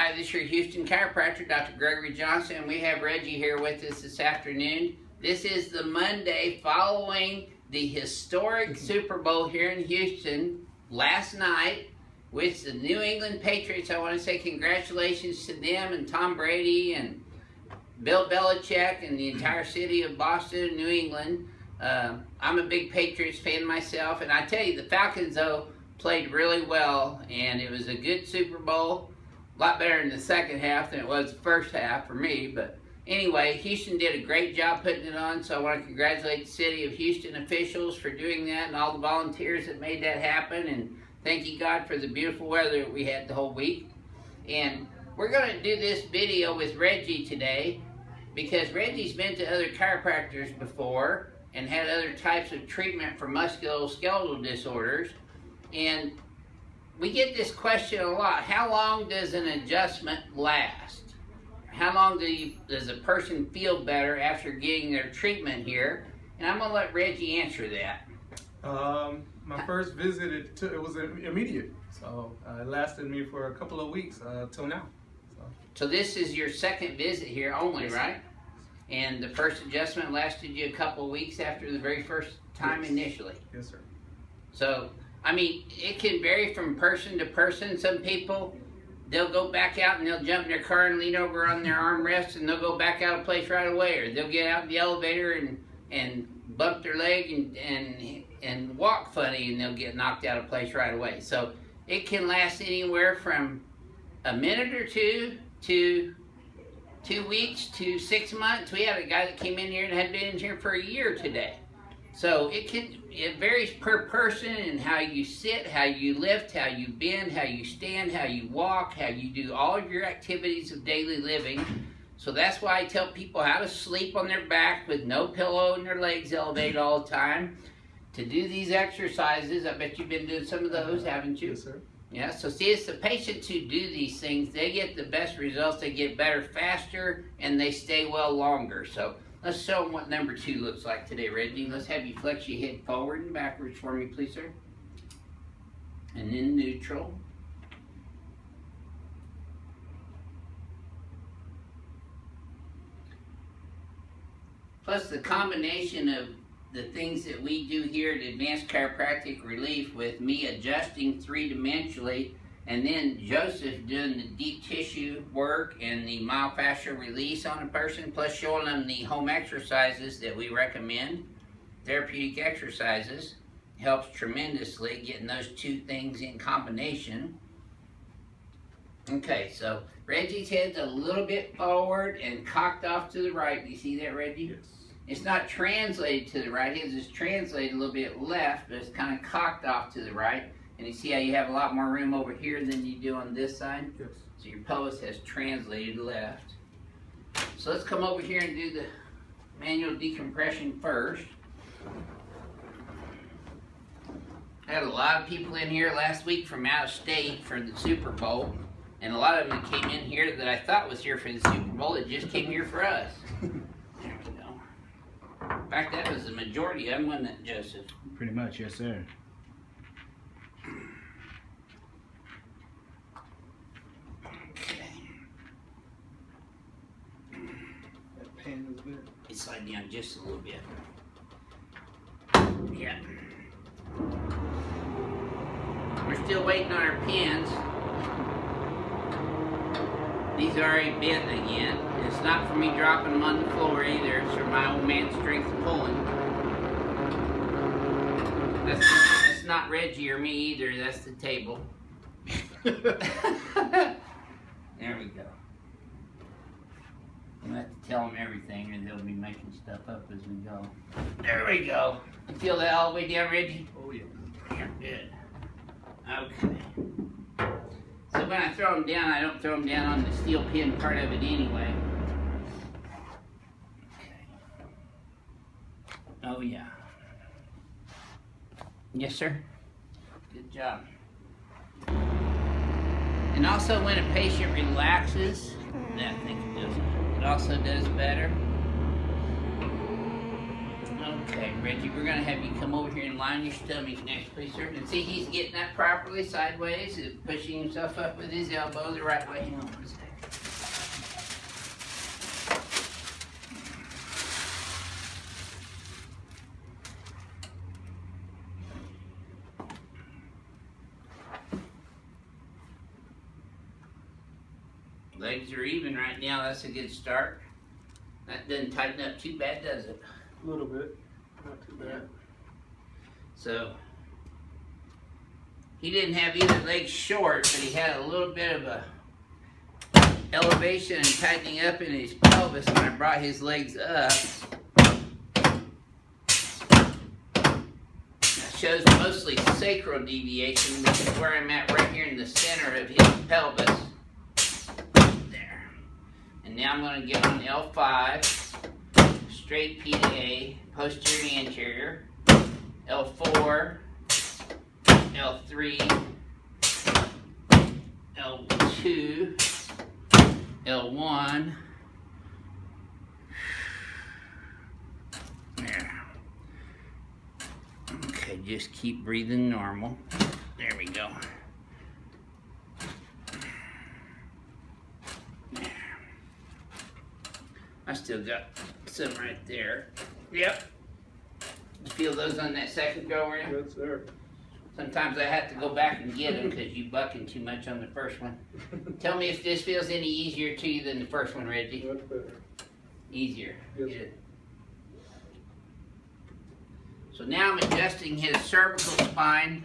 Hi, this is your Houston chiropractor, Dr. Gregory Johnson. We have Reggie here with us this afternoon. This is the Monday following the historic Super Bowl here in Houston last night with the New England Patriots. I want to say congratulations to them and Tom Brady and Bill Belichick and the entire city of Boston, New England. I'm a big Patriots fan myself, and I tell you, the Falcons, though, played really well, and it was a good Super Bowl. A lot better in the second half than it was the first half for me. But anyway, Houston did a great job putting it on, so I want to congratulate the city of Houston officials for doing that and all the volunteers that made that happen. And thank you, God, for the beautiful weather that we had the whole week. And we're going to do this video with Reggie today because Reggie's been to other chiropractors before and had other types of treatment for musculoskeletal disorders. And we get this question a lot. How long does an adjustment last? How long does a person feel better after getting their treatment here? And I'm going to let Reggie answer that. My first visit, it was immediate. So it lasted me for a couple of weeks till now. So this is your second visit here only, right? And the first adjustment lasted you a couple of weeks after the very first time initially? Yes, sir. So, I mean, it can vary from person to person. Some people, they'll go back out and they'll jump in their car and lean over on their armrest and they'll go back out of place right away. Or they'll get out in the elevator and bump their leg and walk funny and they'll get knocked out of place right away. So it can last anywhere from a minute or two to 2 weeks to 6 months. We had a guy that came in here and had been in here for a year today. So it varies per person and how you sit, how you lift, how you bend, how you stand, how you walk, how you do all of your activities of daily living. So that's why I tell people how to sleep on their back with no pillow and their legs elevated all the time. To do these exercises, I bet you've been doing some of those, haven't you? Yes, sir. Yeah, so see, it's the patients who do these things, they get the best results, they get better faster, and they stay well longer. So let's show them what number 2 looks like today, Reggie. Let's have you flex your head forward and backwards for me, please, sir. And then neutral. Plus the combination of the things that we do here at Advanced Chiropractic Relief with me adjusting 3-dimensionally and then Joseph doing the deep tissue work and the myofascial release on a person, plus showing them the home exercises that we recommend, therapeutic exercises, helps tremendously getting those two things in combination. Okay, so Reggie's head's a little bit forward and cocked off to the right. Do you see that, Reggie? Yes. It's not translated to the right. His is translated a little bit left, but it's kind of cocked off to the right. And you see how you have a lot more room over here than you do on this side? Yes. So your pelvis has translated left. So let's come over here and do the manual decompression first. I had a lot of people in here last week from out of state for the Super Bowl. And a lot of them came in here that I thought was here for the Super Bowl that just came here for us. There we go. In fact, that was the majority of them, wasn't it, Joseph? Pretty much, yes, sir. Okay. That pain is good. It slide down just a little bit. Yeah. We're still waiting on our pins. These are already bent again. It's not for me dropping them on the floor either. It's for my old man's strength pulling. That's not Reggie or me either. That's the table. There we go. I'm gonna have to tell them everything, or they'll be making stuff up as we go. There we go. You feel that all the way down, Reggie? Oh, yeah. Yeah, good. Okay. So when I throw them down, I don't throw them down on the steel pin part of it anyway. Okay. Oh yeah. Yes, sir. Good job. And also when a patient relaxes, that thing does. It also does better. Okay, Reggie, we're going to have you come over here and line your stomach next, please, sir. And see, he's getting that properly sideways and pushing himself up with his elbow the right way. Hang on one second. Legs are even right now. That's a good start. That doesn't tighten up too bad, does it? A little bit, not too bad. Yeah. So, he didn't have either leg short, but he had a little bit of a elevation and tightening up in his pelvis when I brought his legs up. That shows mostly sacral deviation, which is where I'm at right here in the center of his pelvis. There. And now I'm going to get on L5, straight P to A, posterior anterior, L4, L3, L2, L1. There. Okay, just keep breathing normal. There we go. There. I still got some right there. Yep. You feel those on that second go around? Good, sir. Sometimes I have to go back and get them because you bucking too much on the first one. Tell me if this feels any easier to you than the first one, Reggie. Much better. Easier. Yes, Good. So now I'm adjusting his cervical spine,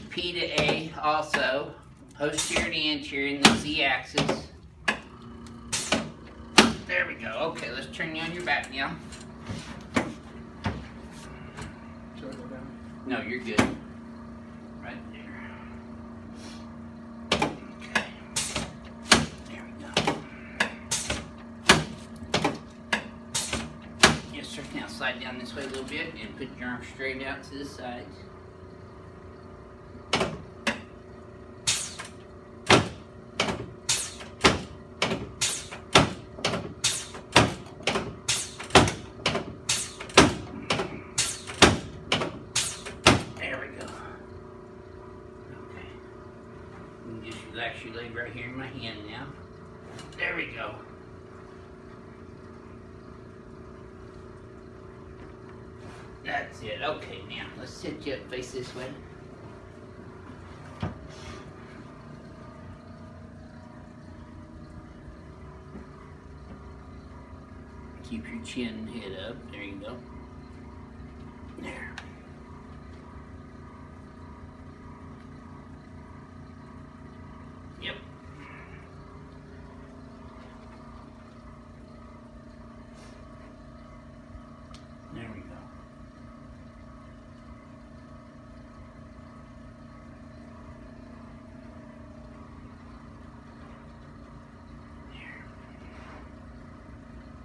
P to A also, posterior to anterior in the Z-axis. There we go. Okay, let's turn you on your back now. No, you're good. Right there. Okay. There we go. Yes, sir. Now slide down this way a little bit and put your arm straight out to the sides. Relax your leg right here in my hand now. There we go. That's it. Okay, now let's sit you up, face this way. Keep your chin and head up. There you go. There. Yep. There we go.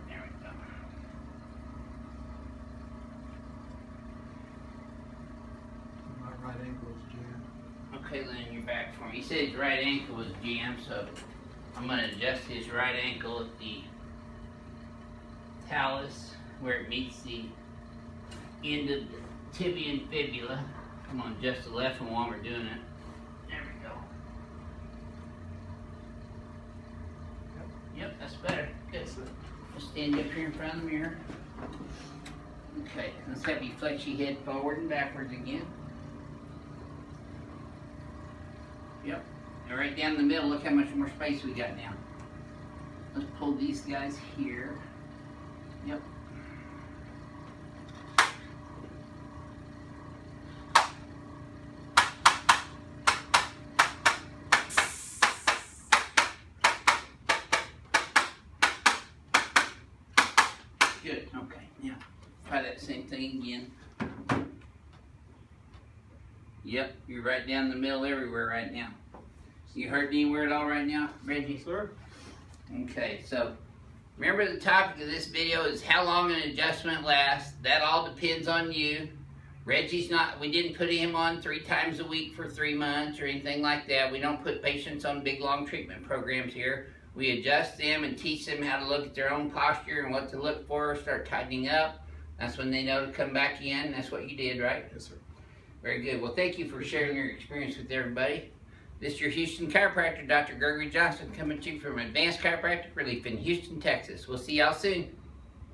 There we go. My right ankle is jammed. Okay, lean your back for me. He said his right ankle was jammed, so I'm going to adjust his right ankle at the talus where it meets the end of the tibia and fibula. I'm going to adjust the left one while we're doing it. There we go. Yep, that's better. Good. Let's stand up here in front of the mirror. Okay, let's have you flex your head forward and backwards again. Yep. And right down the middle, look how much more space we got now. Let's pull these guys here. Yep. Good. Okay. Now, try that same thing again. Yep, you're right down the middle everywhere right now. You hurt anywhere at all right now, Reggie? Sir? Okay, so remember the topic of this video is how long an adjustment lasts. That all depends on you. Reggie's not, we didn't put him on 3 times a week for 3 months or anything like that. We don't put patients on big long treatment programs here. We adjust them and teach them how to look at their own posture and what to look for, start tightening up. That's when they know to come back in. That's what you did, right? Yes, sir. Very good. Well, thank you for sharing your experience with everybody. This is your Houston chiropractor, Dr. Gregory Johnson, coming to you from Advanced Chiropractic Relief in Houston, Texas. We'll see y'all soon.